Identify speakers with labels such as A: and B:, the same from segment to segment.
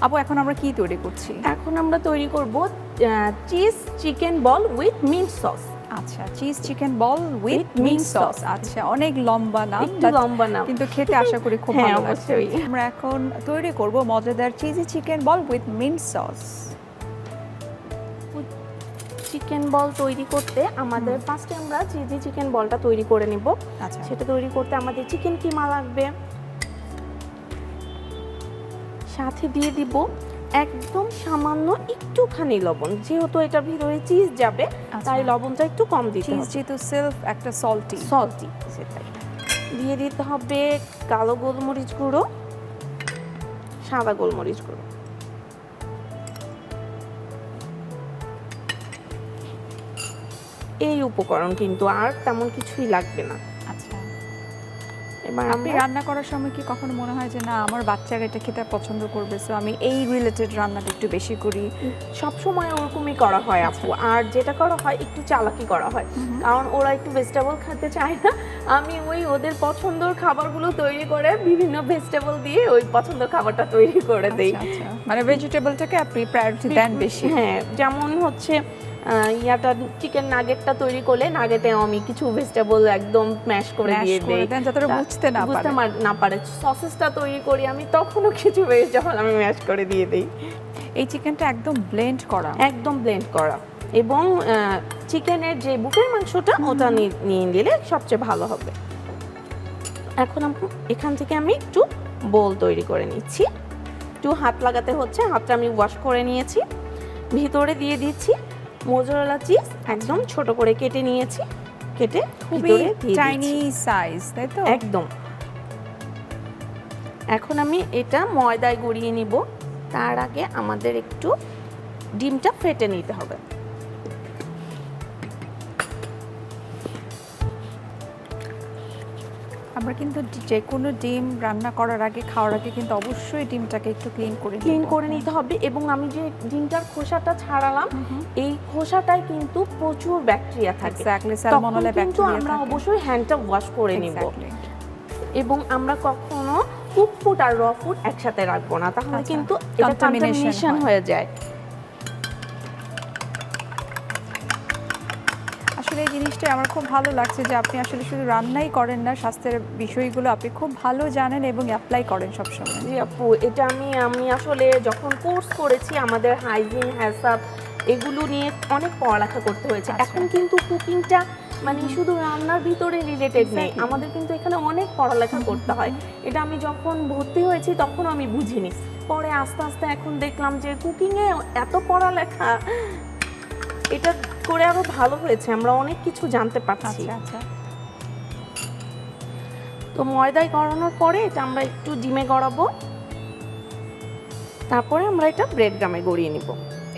A: আপু এখন আমরা কি তৈরি করছি?
B: এখন আমরা তৈরি করব cheese chicken ball with mint sauce.
A: আচ্ছা, cheese chicken ball with mint sauce. আচ্ছা, অনেক লম্বা নাম,
B: একটু লম্বা নাম,
A: কিন্তু খেতে আশা করি খুব
B: হ্যাঁ,
A: ভালো লাগবে।
B: অবশ্যই।
A: আমরা এখন তৈরি করব মজাদার cheesy chicken ball with mint sauce.
B: Chicken ball তৈরি করতে আমাদের ফার্স্টে আমরা চিজি চিকেন বলটা তৈরি করে নিব।
A: আচ্ছা,
B: সেটা তৈরি করতে আমাদের চিকেন কিমা লাগবে, সাথে দিয়ে দিব একদম সামান্য একটুখানি লবণ, যেহেতু এটার ভিতরে চিজ যাবে তাই লবণটা একটু কম দিতে হবে।
A: চিজ যেহেতু সেলফ একটা সল্টি,
B: সেটাই। দিয়ে দিতে হবে কালো গোলমরিচ গুঁড়ো, সাদা গোলমরিচ গুঁড়ো, এই উপকরণ কিন্তু আর তেমন কিছুই লাগবে না।
A: আচ্ছা,
B: এবার
A: আপনি রান্না করার সময় কি কখনো মনে হয় যে না আমার বাচ্চারা এটা খেতে পছন্দ করবে, সো আমি এই রিলেটেড রান্নাটা একটু বেশি করি?
B: সব সময় ওরকমই করা হয় আপু, আর যেটা করা হয় একটু চালাকি করা হয়, কারণ ওরা একটু ভেজিটেবল খেতে চায় না। আমি ওই ওদের পছন্দের খাবারগুলো তৈরি করে বিভিন্ন ভেজিটেবল দিয়ে ওই পছন্দের খাবারটা তৈরি করে দেই।
A: আচ্ছা, মানে ভেজিটেবলটাকে আপনি প্রায়োরিটি দেন বেশি?
B: হ্যাঁ, যেমন হচ্ছে ইয়াটা চিকেন নাগেটটা তৈরি করলে নাগেটে আমি কিছু ভেজিটেবল একদম ম্যাশ করে দিয়ে দেই,
A: যাতে ওরা বুঝতে
B: না পারে। সসেসটা তৈরি করি আমি, তখনও কিছু ভেজিটেবল আমি ম্যাশ করে দিয়ে দেই।
A: এই চিকেনটা একদম ব্লেন্ড করা,
B: এবং চিকেনের যে বুকের মাংসটা ওটা নিয়ে নিলে সবচেয়ে ভালো হবে। এখন এখান থেকে আমি একটু বোল তৈরি করে নিচ্ছি। একটু হাত লাগাতে হচ্ছে, হাতটা আমি ওয়াশ করে নিয়েছি। ভিতরে দিয়ে দিচ্ছি মোজারেলা চিজ, একদম ছোট করে কেটে নিয়েছি, কেটে ভিতরে দিয়ে
A: টাইনি সাইজ, তাই তো?
B: একদম। এখন আমি এটা ময়দায় গড়িয়ে নিব। তার আগে আমাদের একটু ডিমটা ফেটে নিতে হবে।
A: আমরা কিন্তু যে কোনো ডিম রান্না করার আগে, খাওয়ার আগে কিন্তু অবশ্যই ডিমটাকে একটু ক্লিন করে
B: নিতে হবে। এবং আমি যে ডিমটার খোসাটা ছাড়ালাম, এই খোসাটায় কিন্তু প্রচুর ব্যাকটেরিয়া থাকে,
A: সালমোনেলা ব্যাকটেরিয়া থাকে।
B: আমরা অবশ্যই হ্যান্ডটা ওয়াশ করে নিব। এবং আমরা কখনো কুক ফুড আর র ফুড একসাথে রাখবো না, তাহলে কিন্তু এটা কন্টামিনেশন হয়ে যায়।
A: আসলে এই জিনিসটা আমার খুব ভালো লাগছে যে আপনি আসলে শুধু রান্নাই করেন না, স্বাস্থ্যের বিষয়গুলো আপনি খুব ভালো জানেন এবং অ্যাপ্লাই করেন সবসময়।
B: জি আপু, এটা আমি আসলে যখন কোর্স করেছি আমাদের হাইজিন হেলথ এগুলো নিয়ে অনেক পড়ালেখা করতে হয়েছে। এখন কিন্তু কুকিংটা মানে শুধু রান্নার ভিতরে রিলেটেড নেই, আমাদের কিন্তু এখানে অনেক পড়ালেখা করতে হয়। এটা আমি যখন ভর্তি হয়েছি তখন আমি বুঝিনি, পরে আস্তে আস্তে এখন দেখলাম যে কুকিংয়ে এত পড়ালেখা, এটা করে আরো ভালো হয়েছে, আমরা অনেক কিছু জানতে পারছি।
A: আচ্ছা,
B: তো ময়দায় গড়ানোর পরে এটা আমরা একটু ডিমে গড়াবো, তারপরে আমরা এটা ব্রেড গামে গড়িয়ে নিব।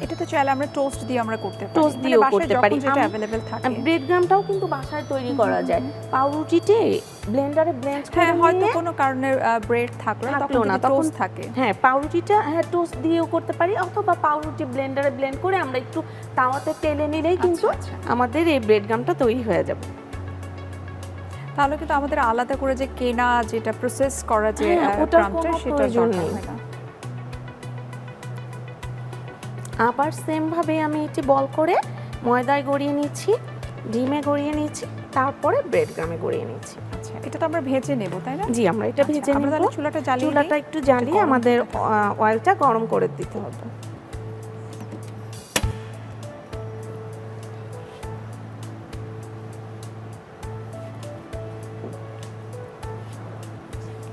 A: এটা তো চাইলে আমরা টোস্ট দিয়ে আমরা করতে পারি,
B: টোস্ট দিয়েও করতে পারি,
A: যেটা अवेलेबल থাকে।
B: ব্রেড গ্রামটাও কিন্তু বাসায় তৈরি করা যায়, পাউরুটিতে ব্লেন্ডারে ব্লেন্ড করে
A: হয়তো কোনো কারণে ব্রেড থাকলো না, তখন টোস্ট থাকে।
B: হ্যাঁ, পাউরুটিটা টোস্ট দিয়েও করতে পারি, অথবা পাউরুটি ব্লেন্ডারে ব্লেন্ড করে আমরা একটু তাওয়াতে তেলে নিলেই কিন্তু আমাদের এই ব্রেড গ্রামটা তৈরি হয়ে যাবে।
A: তাহলে কিন্তু আমাদের আলাদা করে যে কেনা যেটা প্রসেস করা যে
B: গ্রামটা, সেটা দরকার হয় না। আবার সেম ভাবে আমি এটি বল করে ময়দায় গড়িয়ে নিচ্ছি, ডিমে গড়িয়ে নিচ্ছি, তারপরে ব্রেড গ্রামে গড়িয়ে নিচ্ছি।
A: আচ্ছা, এটা তো আমরা ভেজে নেব, তাই না?
B: জি, আমরা এটা ভেজে নেব।
A: আমরা চুলাটা
B: একটু জ্বালিয়ে আমাদের অয়েলটা গরম করে দিতে হবে।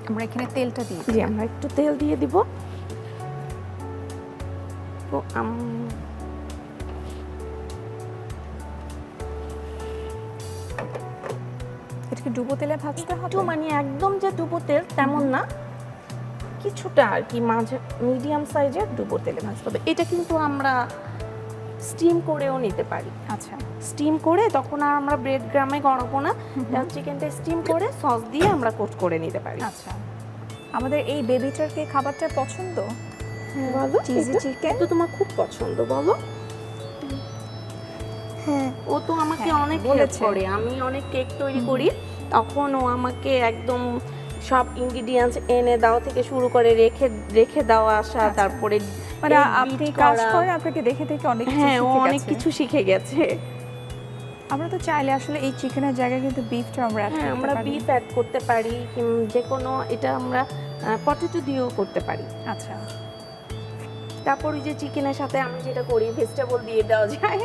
A: আমরা এখানে তেলটা দিই।
B: জি, আমরা একটু তেল দিয়ে দিব। তো
A: এটাকে ডুবো তেলে ভাজতে হবে?
B: একটু মানে একদম যে ডুবো তেল তেমন না, কিছুটা আর কি, মাঝে মিডিয়াম সাইজের ডুবো তেলে ভাজতে হবে। এটা কিন্তু আমরা স্টিম করেও নিতে পারি।
A: আচ্ছা,
B: স্টিম করে তখন আর আমরা ব্রেড গ্রামে গড়াবো না, চিকেনটা স্টিম করে সস দিয়ে আমরা কোট করে নিতে পারি।
A: আচ্ছা, আমাদের এই বেবিটার কি খাবারটা পছন্দ?
B: বলো,
A: চিজি চিকেন
B: তো তোমার খুব পছন্দ, বলো। হ্যাঁ, ও তো আমাকে অনেক হেল্প করে। আমি অনেক কেক তৈরি করি, তখন ও আমাকে একদম সব ইনগ্রিডিয়েন্টস এনে দাও থেকে শুরু করে রেখে রেখে দেওয়া আসা, তারপরে
A: মানে
B: egg
A: আপনি
B: beat
A: কাজ
B: করা।
A: করেন, আপনাকে দেখে দেখে অনেক কিছু
B: হ্যাঁ, ও
A: শিখে
B: অনেক
A: গেছে।
B: কিছু শিখে গেছে।
A: আমরা তো চাইলে আসলে এই চিকেনের জায়গায় কিন্তু বিফটা আমরা অ্যাড
B: হ্যাঁ,
A: করতে
B: আমরা
A: পারি।
B: বিফ অ্যাড করতে পারি, যে কোনো এটা আমরা পটেটো দিয়েও করতে পারি।
A: আচ্ছা,
B: তারপর ওই যে চিকেনের সাথে আমি যেটা করি ভেজিটেবল দিয়ে দেওয়া যায়।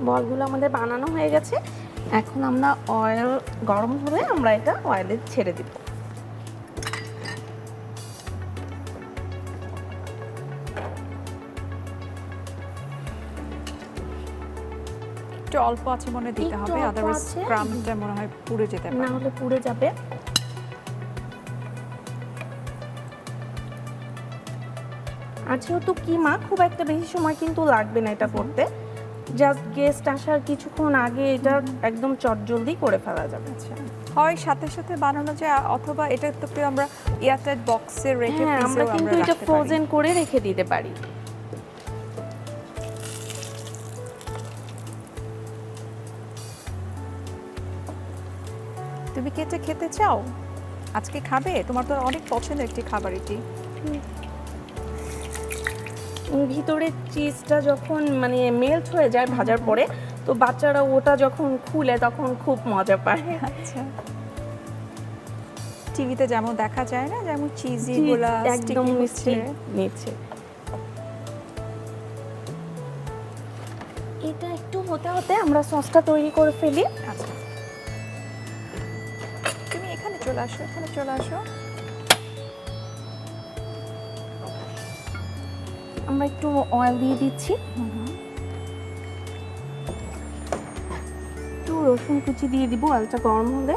B: বলগুলো আমাদের বানানো হয়ে গেছে, এখন আমরা অয়েল গরম হলে আমরা এটা অয়েলে ছেড়ে দিব।
A: একটু অল্প আছে মনে দিতে
B: একটু
A: হবে,
B: অল্প
A: আদারওয়াইজ
B: আছে।
A: ক্রামটা মনে হয় পুড়ে যেতে
B: না
A: পারে।
B: হলে পুড়ে যাবে। আর যেহেতু কিমা খুব একটা বেশি সময় কিন্তু লাগবে না এটা করতে, জাস্ট গেস্ট আসার কিছুক্ষণ আগে এটা একদম চটজলদি করে ফেলা যাবে।
A: আচ্ছা, হয় সাথে সাথে বানানো যায়, অথবা এটা তো আমরা এয়ারটাইট বক্সে রেখে
B: হ্যাঁ, আমরা
A: ফ্রিজেও
B: কিন্তু এটা
A: রাখতে পারি।
B: ফ্রোজেন করে রেখে দিতে পারি।
A: তুমি কি এটা খেতে চাও? আজকে খাবে? তোমার তো অনেক পছন্দের একটি খাবার এটি।
B: ভিতরে চিজটা যখন মানে মেল্ট হয়ে যায় ভাজার পরে, তো বাচ্চারা ওটা যখন খুলে তখন খুব মজা পায়।
A: আচ্ছা, টিভিতে যেমন দেখা যায় না, যেমন চিজি
B: চিজ
A: গুলা
B: একদম
A: sticky
B: মিষ্টি
A: হচ্ছে।
B: নিচ্ছে। এটা একটু হতে হতে আমরা সসটা তৈরি করে ফেলি।
A: আচ্ছা, তুমি এখানে চলে আসো, এখানে চলে আসো।
B: আমরা একটু অয়েল দিয়ে দিচ্ছি, একটু রসুন কুচি দিয়ে দিব অয়েলটা গরম হলে।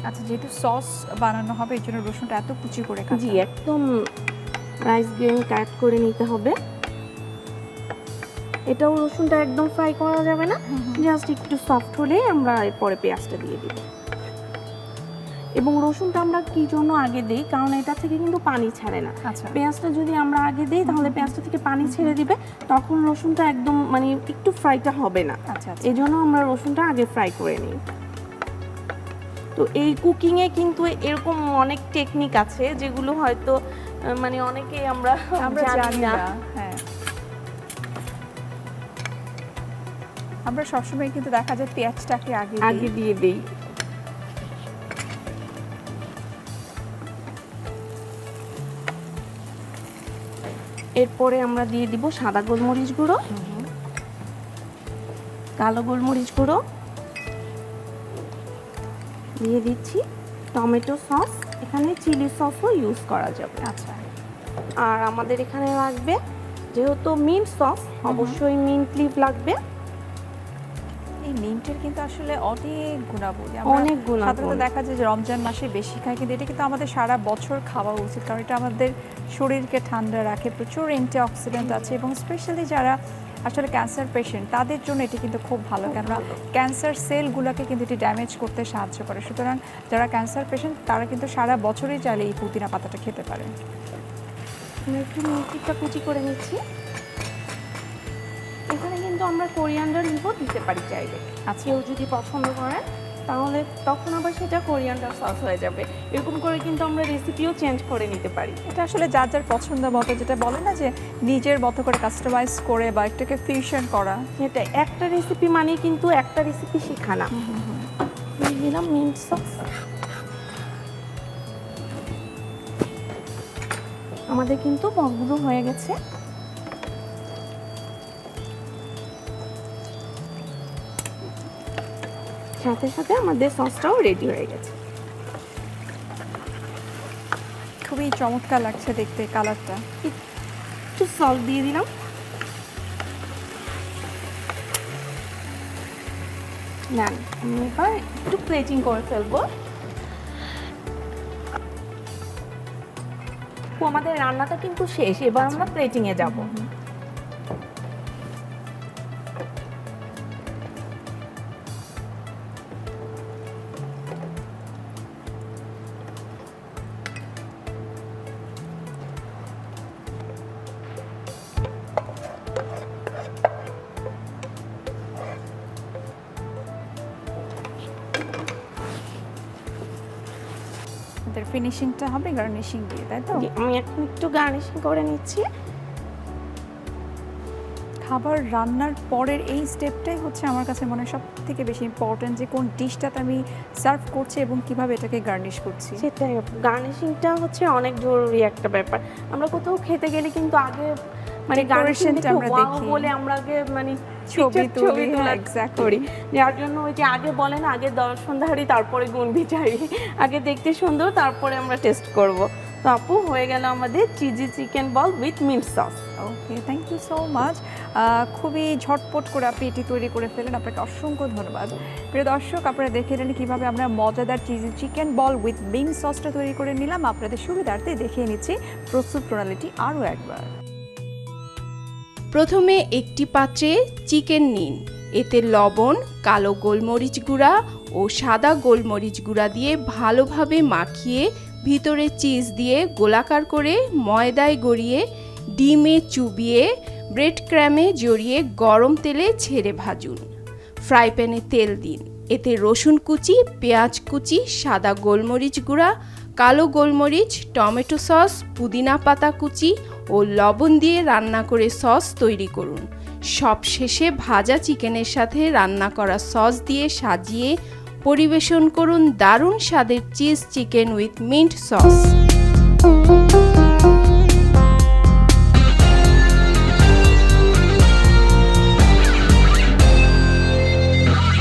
A: আচ্ছা, যেহেতু সস বানানো হবে এই জন্য রসুনটা এত কুচি করে কাটা।
B: জি, একদম রাইস গ্রেন কাট করে নিতে হবে। এটাও রসুনটা একদম ফ্রাই করা যাবে না, জাস্ট একটু সফট হলে আমরা এরপরে পেঁয়াজটা দিয়ে দিব। এবং রসুনটা আমরা কি জন্য আগে দিই, কারণ এটা থেকে কিন্তু পানি ছাড়ে না।
A: আচ্ছা,
B: পেঁয়াজটা যদি আমরা আগে দিই তাহলে পেঁয়াজটা থেকে পানি ছেড়ে দিবে, তখন রসুনটা একদম মানে একটু ফ্রাইটা হবে না।
A: আচ্ছা,
B: এই জন্য আমরা রসুনটা আগে ফ্রাই করে নিই। তো এই কুকিংয়ে কিন্তু এরকম অনেক টেকনিক আছে যেগুলো হয়তো মানে অনেকে আমরা
A: জানি না। হ্যাঁ, আমরা সবসময় কিন্তু দেখা যায় পেঁয়াজটাকে
B: আগে দিয়ে দিই। এরপরে আমরা দিয়ে দিব সাদা গোলমরিচ গুঁড়ো, কালো গোলমরিচ গুঁড়ো দিয়ে দিচ্ছি, টমেটো সস, এখানে চিলি সসও ইউজ করা যাবে।
A: আচ্ছা,
B: আর আমাদের এখানে লাগবে যেহেতু মিন্ট সস, অবশ্যই মিন্ট লিভ লাগবে।
A: এই মিন্টের কিন্তু আসলে অনেক গুণাবলী।
B: অনেক গুণাগুণ।
A: সাধারণত দেখা যায় যে রমজান মাসে বেশি খায়, কিন্তু এটা কিন্তু আমাদের সারা বছর খাওয়া উচিত, কারণ এটা আমাদের শরীরকে ঠান্ডা রাখে, প্রচুর অ্যান্টিঅক্সিডেন্ট আছে, এবং স্পেশালি যারা আসলে ক্যান্সার পেশেন্ট তাদের জন্য এটি কিন্তু খুব ভালো, কেননা ক্যান্সার সেলগুলোকে কিন্তু এটি ড্যামেজ করতে সাহায্য করে। সুতরাং যারা ক্যান্সার পেশেন্ট তারা কিন্তু সারা বছরই চাইলে এই পুদিনা পাতাটা খেতে পারে।
B: আমরা একটু মিষ্টিটা কুচি করে নিচ্ছি। এখানে কিন্তু আমরা কোরিয়ান্ডার লিভও দিতে পারি চাইলে,
A: আচ্ছা,
B: কেউ যদি পছন্দ করে তাহলে তখন আবার সেটা কোরিয়ান্ডার সস হয়ে যাবে। এরকম করে কিন্তু আমরা রেসিপিও চেঞ্জ করে নিতে পারি।
A: এটা আসলে যার যার পছন্দ মতো, যেটা বলে না যে নিজের মতো করে কাস্টমাইজ করে বা একটাকে ফিউশন করা।
B: সেটাই, একটা রেসিপি মানে কিন্তু একটা রেসিপি শেখা না। দিয়ে দিলাম মিন্ট সস। আমাদের কিন্তু বলগুলো হয়ে গেছে। সাথে সাথে আমাদের সসটাও রেডি হয়ে গেছে।
A: খুবই চমৎকার লাগছে দেখতে কালারটা।
B: একটু সল্ট দিয়ে দিলাম। না, আমি এবার একটু প্লেটিং করে ফেলবো। আমাদের রান্নাটা কিন্তু শেষ, এবার আমরা প্লেটিং এ যাব।
A: আমাদের ফিনিশিংটা হবে গার্নিশিং দিয়ে, তাই তো?
B: আমি এখন একটু গার্নিশিং করে নিচ্ছি।
A: খাবার রান্নার পরের এই স্টেপটাই হচ্ছে আমার কাছে মনে হয় সবথেকে বেশি ইম্পর্টেন্ট, যে কোন ডিশটাতে আমি সার্ভ করছি এবং কিভাবে এটাকে গার্নিশ করছি।
B: সেটাই, গার্নিশিংটা হচ্ছে অনেক জরুরি একটা ব্যাপার। আমরা কোথাও খেতে গেলে কিন্তু আগে মানে গার্নিশিংটা আমরা দেখি বলে আমরা আগে মানে ছবি তুলি করি, যার জন্য ওই যে আগে বলেন আগে দর্শনধারী তারপরে গুণ বিচারি, আগে দেখতে সুন্দর তারপরে আমরা টেস্ট করব। তো আপু, হয়ে গেল আমাদের cheesy chicken ball with mint sauce.
A: Okay, thank you so much. খুবই ঝটপট করে আপনি এটি তৈরি করে ফেলেন, আপনাকে অসংখ্য ধন্যবাদ। প্রিয় দর্শক, আপনারা দেখে নিলেন কীভাবে আমরা মজাদার cheesy chicken ball with mint সসটা তৈরি করে নিলাম। আপনাদের সুবিধার্থে দেখিয়ে নিচ্ছি প্রস্তুত প্রণালীটি আরও একবার।
C: প্রথমে একটি পাত্রে চিকেন নিন, এতে লবণ, কালো গোলমরিচ গুঁড়া ও সাদা গোলমরিচ গুঁড়া দিয়ে ভালোভাবে মাখিয়ে ভিতরে চিজ দিয়ে গোলাকার করে ময়দায় গড়িয়ে ডিমে চুবিয়ে ব্রেড ক্র্যামে জড়িয়ে গরম তেলে ছেড়ে ভাজুন। ফ্রাই প্যানে তেল দিন, এতে রসুন কুচি, পেঁয়াজ কুচি, সাদা গোলমরিচ গুঁড়া, কালো গোলমরিচ, টমেটো সস, পুদিনা পাতা কুচি ও লবণ দিয়ে রান্না করে সস তৈরি করুন। সবশেষে ভাজা চিকেনের সাথে রান্না করা সস দিয়ে সাজিয়ে পরিবেশন করুন দারুণ স্বাদের cheese chicken with mint sauce.